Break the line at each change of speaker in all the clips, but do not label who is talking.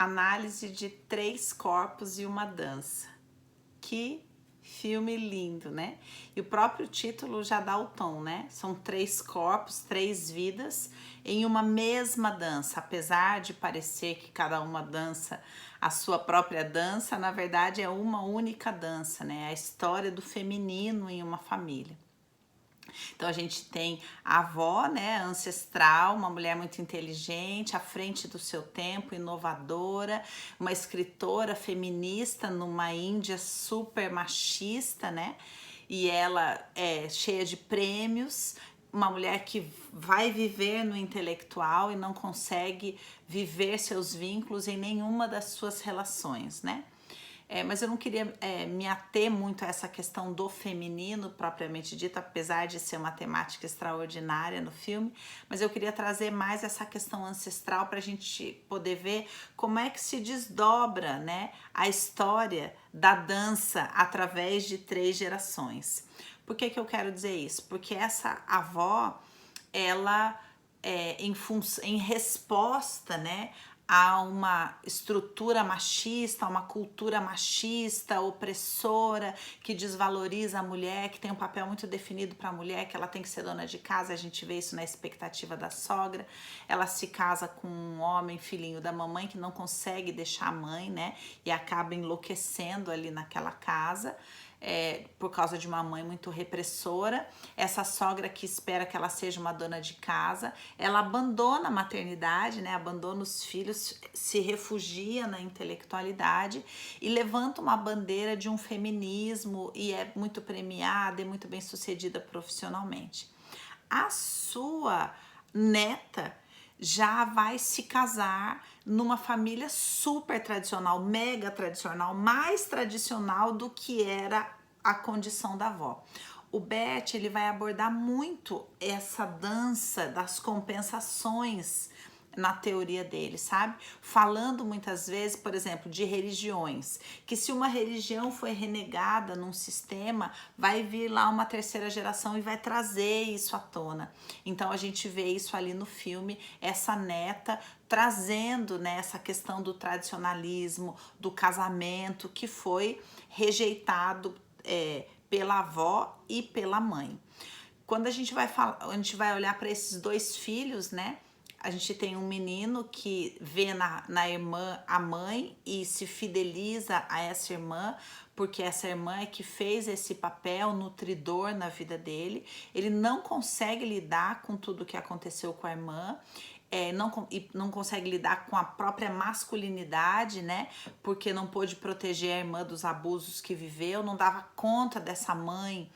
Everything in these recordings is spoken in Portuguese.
Análise de 3 corpos e uma dança. Que filme lindo, né? E o próprio título já dá o tom, né? São 3 corpos, 3 vidas em uma mesma dança. Apesar de parecer que cada uma dança a sua própria dança, na verdade é uma única dança, né? A história do feminino em uma família. Então a gente tem a avó, né, ancestral, uma mulher muito inteligente, à frente do seu tempo, inovadora, uma escritora feminista numa Índia super machista, né? E ela é cheia de prêmios, uma mulher que vai viver no intelectual e não consegue viver seus vínculos em nenhuma das suas relações, né? Mas eu não queria me ater muito a essa questão do feminino propriamente dito, apesar de ser uma temática extraordinária no filme, mas eu queria trazer mais essa questão ancestral para a gente poder ver como é que se desdobra, né, a história da dança através de 3 gerações. Por que eu quero dizer isso? Porque essa avó, ela em resposta, né, a uma estrutura machista, a uma cultura machista, opressora, que desvaloriza a mulher, que tem um papel muito definido para a mulher, que ela tem que ser dona de casa. A gente vê isso na expectativa da sogra. Ela se casa com um homem, filhinho da mamãe, que não consegue deixar a mãe, né? E acaba enlouquecendo ali naquela casa. Por causa de uma mãe muito repressora. Essa sogra que espera que ela seja uma dona de casa, ela abandona a maternidade, né? Abandona os filhos, se refugia na intelectualidade e levanta uma bandeira de um feminismo e é muito premiada e muito bem sucedida profissionalmente. A sua neta já vai se casar numa família super tradicional, mega tradicional, mais tradicional do que era a condição da avó. O Bert, ele vai abordar muito essa dança das compensações na teoria dele, sabe? Falando muitas vezes, por exemplo, de religiões, que se uma religião foi renegada num sistema, vai vir lá uma 3ª geração e vai trazer isso à tona. Então a gente vê isso ali no filme, essa neta trazendo, né, essa questão do tradicionalismo, do casamento que foi rejeitado pela avó e pela mãe. Quando a gente vai olhar para esses 2 filhos, né? A gente tem um menino que vê na irmã a mãe e se fideliza a essa irmã, porque essa irmã é que fez esse papel nutridor na vida dele. Ele não consegue lidar com tudo que aconteceu com a irmã, não consegue lidar com a própria masculinidade, né? Porque não pôde proteger a irmã dos abusos que viveu, não dava conta dessa mãe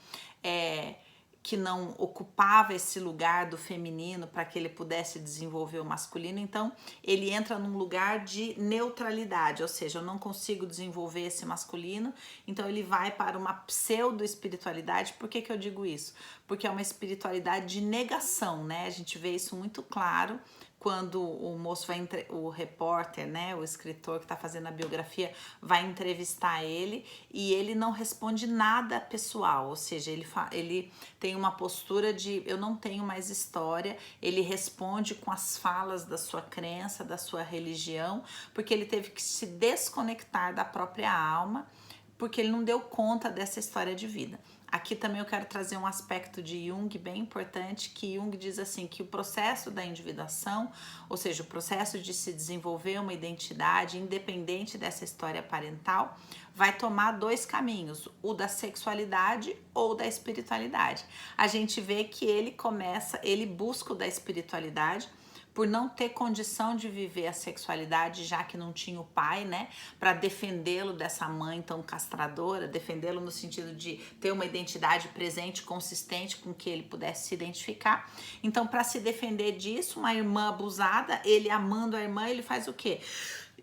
que não ocupava esse lugar do feminino para que ele pudesse desenvolver o masculino. Então ele entra num lugar de neutralidade, ou seja, eu não consigo desenvolver esse masculino, então ele vai para uma pseudo-espiritualidade. Por que eu digo isso? Porque é uma espiritualidade de negação, né? A gente vê isso muito claro quando o moço o repórter, né, o escritor que está fazendo a biografia, vai entrevistar ele e ele não responde nada pessoal, ou seja, ele tem uma postura de eu não tenho mais história, ele responde com as falas da sua crença, da sua religião, porque ele teve que se desconectar da própria alma, porque ele não deu conta dessa história de vida. Aqui também eu quero trazer um aspecto de Jung bem importante, que Jung diz assim, que o processo da individuação, ou seja, o processo de se desenvolver uma identidade independente dessa história parental, vai tomar 2 caminhos, o da sexualidade ou da espiritualidade. A gente vê que ele busca o da espiritualidade, por não ter condição de viver a sexualidade, já que não tinha o pai, né, para defendê-lo dessa mãe tão castradora, defendê-lo no sentido de ter uma identidade presente, consistente, com que ele pudesse se identificar. Então, para se defender disso, uma irmã abusada, ele amando a irmã, ele faz o quê?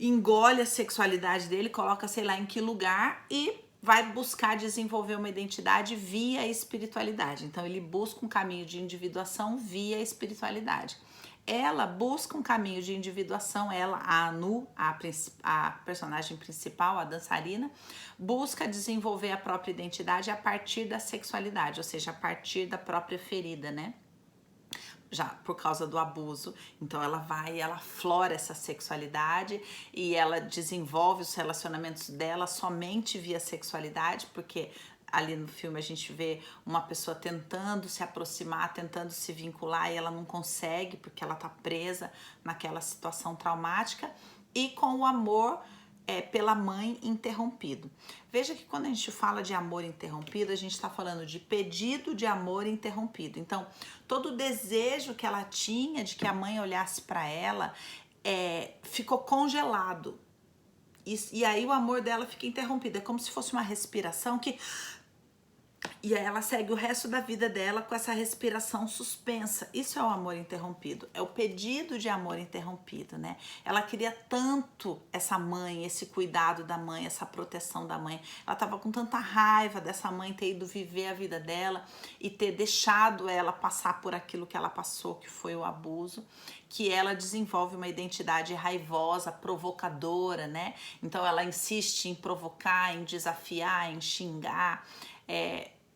Engole a sexualidade dele, coloca sei lá em que lugar e vai buscar desenvolver uma identidade via espiritualidade. Então, ele busca um caminho de individuação via espiritualidade. Ela busca um caminho de individuação, a Anu, a personagem principal, a dançarina, busca desenvolver a própria identidade a partir da sexualidade, ou seja, a partir da própria ferida, né? já por causa do abuso. Então ela vai, ela aflora essa sexualidade e ela desenvolve os relacionamentos dela somente via sexualidade, porque ali no filme a gente vê uma pessoa tentando se aproximar, tentando se vincular e ela não consegue porque ela tá presa naquela situação traumática, e com o amor pela mãe interrompido. Veja que quando a gente fala de amor interrompido, a gente está falando de pedido de amor interrompido. Então, todo o desejo que ela tinha de que a mãe olhasse para ela ficou congelado. E aí o amor dela fica interrompido. É como se fosse uma respiração que... E aí ela segue o resto da vida dela com essa respiração suspensa. Isso é o amor interrompido, é o pedido de amor interrompido, né? Ela queria tanto essa mãe, esse cuidado da mãe, essa proteção da mãe. Ela tava com tanta raiva dessa mãe ter ido viver a vida dela e ter deixado ela passar por aquilo que ela passou, que foi o abuso, que ela desenvolve uma identidade raivosa, provocadora, né? Então ela insiste em provocar, em desafiar, em xingar,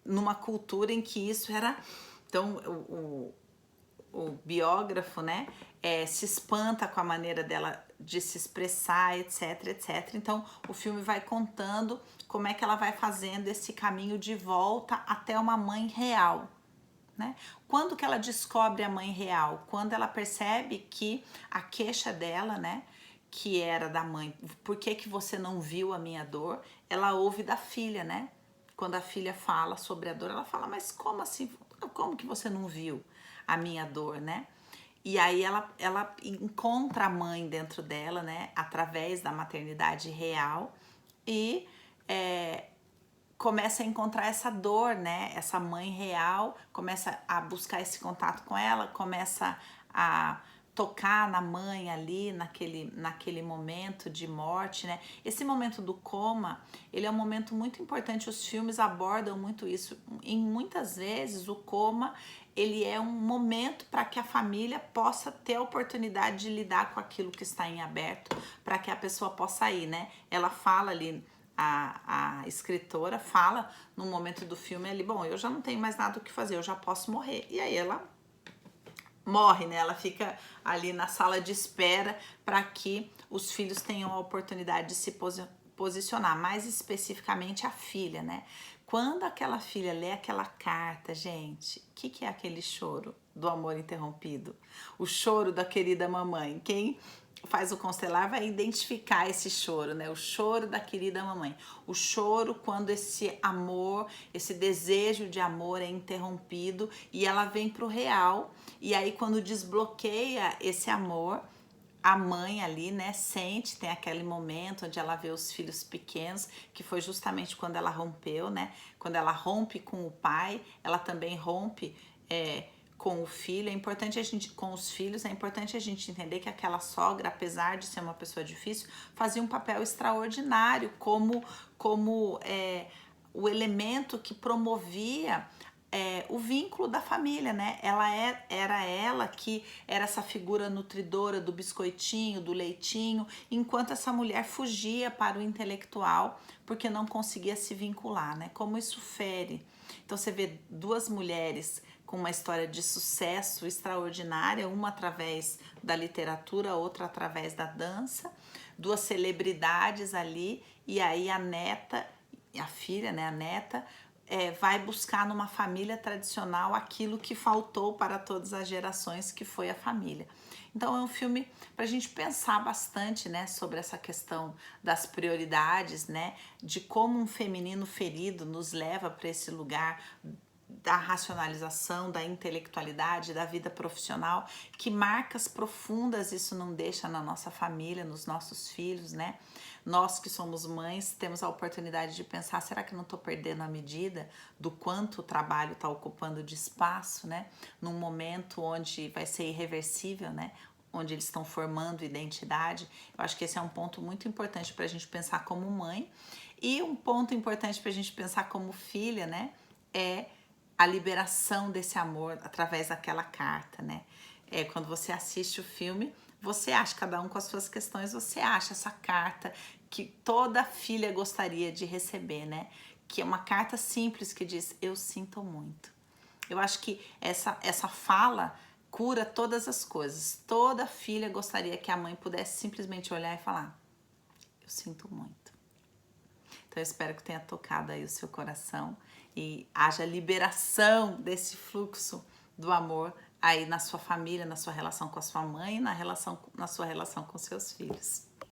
numa cultura em que isso era... Então o biógrafo, né, se espanta com a maneira dela de se expressar, etc, etc. Então o filme vai contando como é que ela vai fazendo esse caminho de volta até uma mãe real, né? Quando que ela descobre a mãe real? Quando ela percebe que a queixa dela, né, que era da mãe, por que que você não viu a minha dor? Ela ouve da filha, né? Quando a filha fala sobre a dor, ela fala, mas como assim? Como que você não viu a minha dor, né? E aí ela encontra a mãe dentro dela, né? Através da maternidade real e começa a encontrar essa dor, né? Essa mãe real, começa a buscar esse contato com ela, começa a tocar na mãe ali, naquele momento de morte, né? Esse momento do coma, ele é um momento muito importante, os filmes abordam muito isso. Em muitas vezes, o coma, ele é um momento para que a família possa ter a oportunidade de lidar com aquilo que está em aberto, para que a pessoa possa ir, né? Ela fala ali, a escritora fala no momento do filme ali, bom, eu já não tenho mais nada o que fazer, eu já posso morrer. E aí ela morre, né? Ela fica ali na sala de espera para que os filhos tenham a oportunidade de se posicionar, mais especificamente a filha, né? Quando aquela filha lê aquela carta, gente, o que é aquele choro do amor interrompido? O choro da querida mamãe. Quem faz o constelar vai identificar esse choro, né? O choro da querida mamãe. O choro quando esse amor, esse desejo de amor é interrompido e ela vem pro real. E aí quando desbloqueia esse amor, a mãe ali, né, sente, tem aquele momento onde ela vê os filhos pequenos, que foi justamente quando ela rompeu, né? Quando ela rompe com o pai, ela também rompe com o filho. É importante a gente, com os filhos, é importante a gente entender que aquela sogra, apesar de ser uma pessoa difícil, fazia um papel extraordinário como o elemento que promovia o vínculo da família, né? Era ela que era essa figura nutridora do biscoitinho, do leitinho, enquanto essa mulher fugia para o intelectual porque não conseguia se vincular, né? Como isso fere. Então você vê duas mulheres com uma história de sucesso extraordinária, uma através da literatura, outra através da dança, duas celebridades ali, e aí a neta, a filha, né, a neta, vai buscar numa família tradicional aquilo que faltou para todas as gerações, que foi a família. Então é um filme para a gente pensar bastante, né, sobre essa questão das prioridades, né, de como um feminino ferido nos leva para esse lugar da racionalização, da intelectualidade, da vida profissional, que marcas profundas isso não deixa na nossa família, nos nossos filhos, né? Nós que somos mães temos a oportunidade de pensar, será que não estou perdendo a medida do quanto o trabalho está ocupando de espaço, né? Num momento onde vai ser irreversível, né? Onde eles estão formando identidade. Eu acho que esse é um ponto muito importante para a gente pensar como mãe. E um ponto importante para a gente pensar como filha, né? É a liberação desse amor através daquela carta, né? Quando você assiste o filme, você acha, cada um com as suas questões, você acha essa carta que toda filha gostaria de receber, né? Que é uma carta simples que diz, eu sinto muito. Eu acho que essa fala cura todas as coisas. Toda filha gostaria que a mãe pudesse simplesmente olhar e falar: eu sinto muito. Então eu espero que tenha tocado aí o seu coração e haja liberação desse fluxo do amor aí na sua família, na sua relação com a sua mãe, na sua relação com seus filhos.